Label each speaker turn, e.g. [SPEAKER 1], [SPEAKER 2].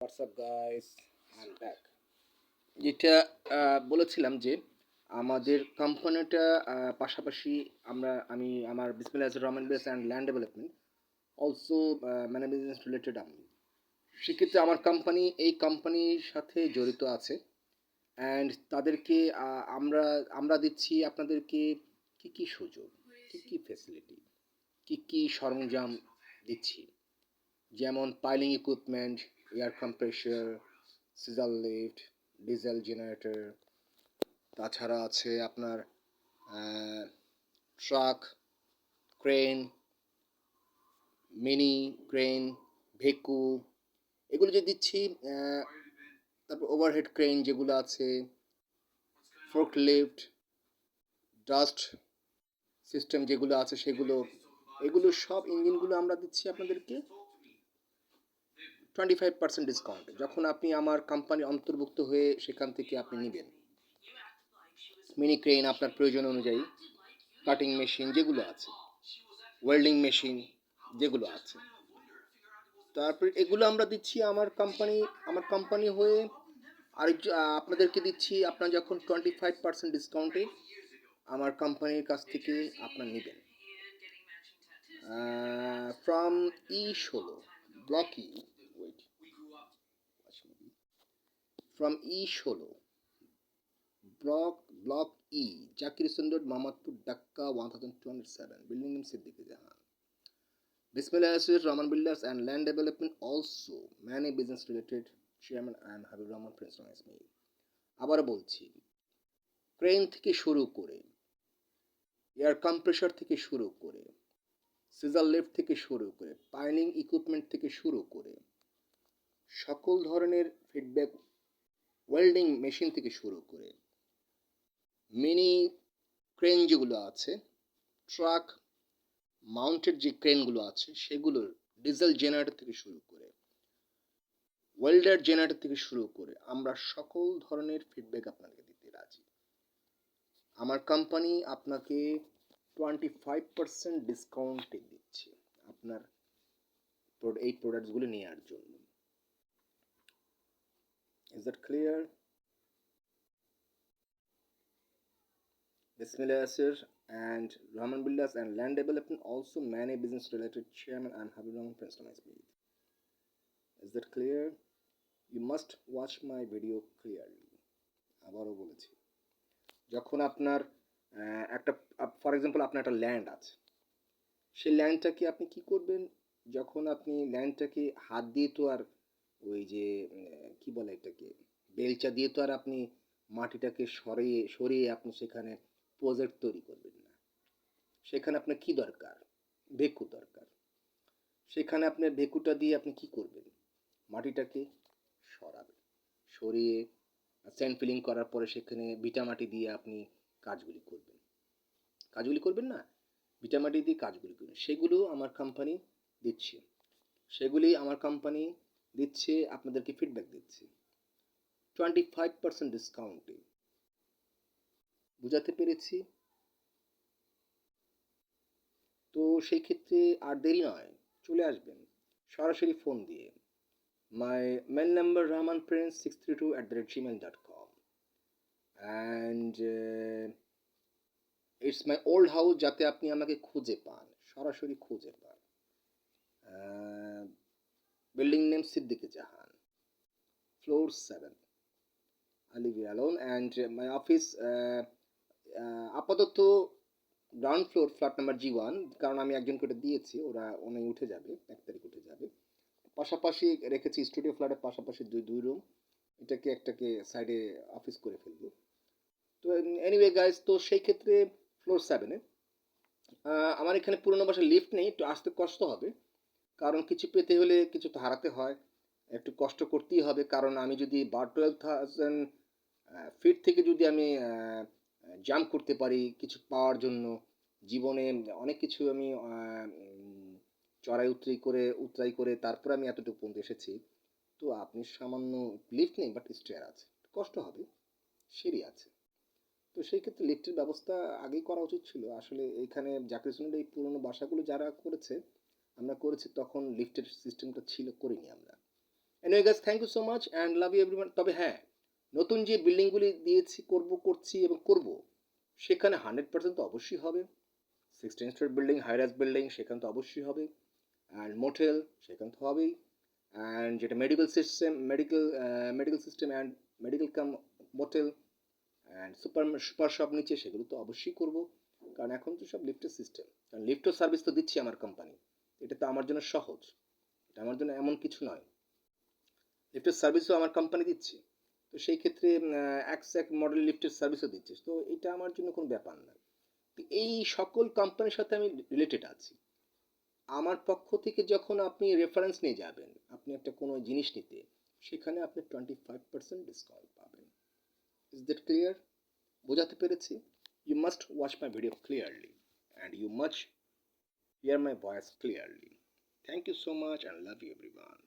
[SPEAKER 1] WhatsApp guys, I am back. যেটা বলেছিলাম যে আমাদের কোম্পানিটা পাশাপাশি আমি আমার বিসমিল্লাহ Rahman base and land development also মানে বিজনেস রিলেটেড আমি সেক্ষেত্রে আমার কোম্পানি এই কোম্পানির সাথে জড়িত আছে অ্যান্ড তাদেরকে আমরা আমরা দিচ্ছি আপনাদেরকে কি কি সুযোগ, কি কি ফেসিলিটি, কি কি সরঞ্জাম দিচ্ছি, যেমন piling equipment, air compressor, scissor lift, diesel generator, তাছাড়া আছে আপনার ট্রাক, ক্রেন, মিনি ক্রেন, ভেকু, এগুলো যে দিচ্ছি। তারপর ওভারহেড ক্রেন যেগুলো আছে, ফোর্ক লিফট, ডাস্ট সিস্টেম যেগুলো আছে সেগুলো, এগুলো সব ইঞ্জিনগুলো আমরা দিচ্ছি আপনাদেরকে 25% ডিসকাউন্ট যখন আপনি আমার কোম্পানি অন্তর্ভুক্ত হয়ে সেখান থেকে আপনি নেবেন। মিনি ক্রেন আপনার প্রয়োজন অনুযায়ী, কাটিং মেশিন যেগুলো আছে, ওয়েল্ডিং মেশিন যেগুলো আছে, তারপরে এগুলো আমরা দিচ্ছি আমার কোম্পানি হয়ে। আর আপনাদেরকে দিচ্ছি, আপনার যখন 25% ডিসকাউন্টে আমার কোম্পানির কাছ থেকে আপনার নেবেন from E16 block E, wait, from E16 block E, Zakir Hossain road, Mohammadpur, Dhaka 1207, building name Siddiqui Jahan. Bismillah Rahman Builders and Land Development also many business related, Chairman and Habib Rahman Prince Ismail। আবার বলছি, ক্রেন থেকে শুরু করে, এয়ার কম্প্রেসর থেকে শুরু করে, caesar lift থেকে শুরু করে, পাইলিং ইকুইপমেন্ট থেকে শুরু করে, সকল ধরনের ফিডব্যাক, ওয়েল্ডিং মেশিন থেকে শুরু করে, মিনি ক্রেন যেগুলো আছে, ট্রাক মাউন্টেড যে ক্রেনগুলো আছে সেগুলোর, ডিজেল জেনারেটর থেকে শুরু করে, ওয়েল্ডার জেনারেটর থেকে শুরু করে, আমরা সকল ধরনের ফিডব্যাক আপনাকে দিতে রাজি। আমার কোম্পানি আপনাকে 25% ডিসকাউন্টে দিচ্ছে আপনার এই প্রোডাক্টসগুলো নেওয়ার জন্য। Is that clear? Bismillah Asir and Rahman Builders and Land Development also many business related, Chairman and Habib Rahman Prince Ismail। Is that clear? You must watch my video clearly। আবারও বলেছি, যখন আপনার একটা, ফর এক্সাম্পল আপনার একটা land আছে, সেই ল্যান্ডটাকে আপনি কি করবেন, যখন আপনি ল্যান্ডটাকে হাত দিয়ে তো আর ওই যে কি বলে এটাকে, বেলচা দিয়ে তো আর আপনি মাটিটাকে সরিয়ে সরিয়ে আপনি সেখানে প্রজেক্ট তৈরি করবেন না। সেখানে আপনার কি দরকার, ভেকু দরকার। সেখানে আপনার ভেকুটা দিয়ে আপনি কি করবেন, মাটিটাকে সরাবেন, সরিয়ে স্যান্ড ফিলিং করার পরে সেখানে ভিটা মাটি দিয়ে আপনি কাজগুলি করবেন না, ভিটা মাটি দিয়ে কাজগুলি করবেন। সেগুলো আমার কোম্পানি দিচ্ছে, সেগুলি আমার কোম্পানি দিচ্ছে, আপনাদেরকে ফিডব্যাক দিচ্ছে 25% ডিসকাউন্টে। বুঝাতে পেরেছি? তো সেই ক্ষেত্রে আর দেরি নয়, চলে আসবেন সরাসরি ফোন দিয়ে। My mail number Rahman prince 632@gmail.com and it's my old house, যাতে আপনি আমাকে খুঁজে পান, সরাসরি খুঁজে পান। Building name Siddiqui Jahan, floor 7, I live here alone and my office আপাতত ground floor, flat number G1, কারণ আমি একজনকে ওটা দিয়েছি, উনি উঠে যাবে, 1 তারিখ উঠে যাবে। পাশাপাশি রেখেছি স্টুডিও ফ্ল্যাটের পাশাপাশি দুই রুম, একটাকে সাইডে অফিস করে ফেলবো। তো এনিওয়ে গাইজ, তো সেই ক্ষেত্রে ফ্লোর 7-এ আমার এখানে পুরোনো বাসায় লিফট নেই, একটু আসতে কষ্ট হবে, কারণ কিছু পেতে হলে কিছু তো হারাতে হয়, একটু কষ্ট করতেই হবে। কারণ আমি যদি 12,000 ফিট থেকে যদি আমি জাম্প করতে পারি কিছু পাওয়ার জন্য, জীবনে অনেক কিছু আমি উতরাই করে তারপরে আমি এতটুকু পর্যন্ত এসেছি। তো আপনি সামান্য, লিফট নেই বাট স্টেয়ার আছে, কষ্ট হবে, সিঁড়ি আছে। তো সেই ক্ষেত্রে লিফটের ব্যবস্থা আগেই করা উচিত ছিল। আসলে এইখানে জাকির হোসেনের এই পুরনো বাসাগুলো যারা করেছে, আমরা করেছি তখন লিফটের সিস্টেমটা ছিল, করিনি আমরা। Anyway guys, thank you so much and love you everyone. তবে হ্যাঁ, নতুন যে বিল্ডিংগুলি দিয়েছি, করছি এবং করব, সেখানে 100% তো অবশ্যই হবে। 16 storey building, high rise building, সেখানে তো অবশ্যই হবে। অ্যান্ড মোটেল, সেখানে তো হবেই। অ্যান্ড যেটা medical system and medical cum motel and super shop নিচে, সেগুলো তো অবশ্যই করব। কারণ এখন তো সব লিফটের সিস্টেম, কারণ লিফটও সার্ভিস তো দিচ্ছি আমার কোম্পানি। এটা তো আমার জন্য সহজ, এটা আমার জন্য এমন কিছু নয়। লিফটের সার্ভিসও আমার কোম্পানি দিচ্ছে। তো সেই ক্ষেত্রে এক মডেল লিফটের সার্ভিসও দিচ্ছে, তো এটা আমার জন্য কোনো ব্যাপার না। তো এই সকল কোম্পানির সাথে আমি রিলেটেড আছি। আমার পক্ষ থেকে যখন আপনি রেফারেন্স নিয়ে যাবেন, আপনি একটা কোনো জিনিস নিতে, সেখানে আপনি 25% ডিসকাউন্ট পাবেন। Is that clear? বোঝাতে পেরেছি? You must watch my video clearly and you must hear my voice clearly. Thank you so much and love you everyone.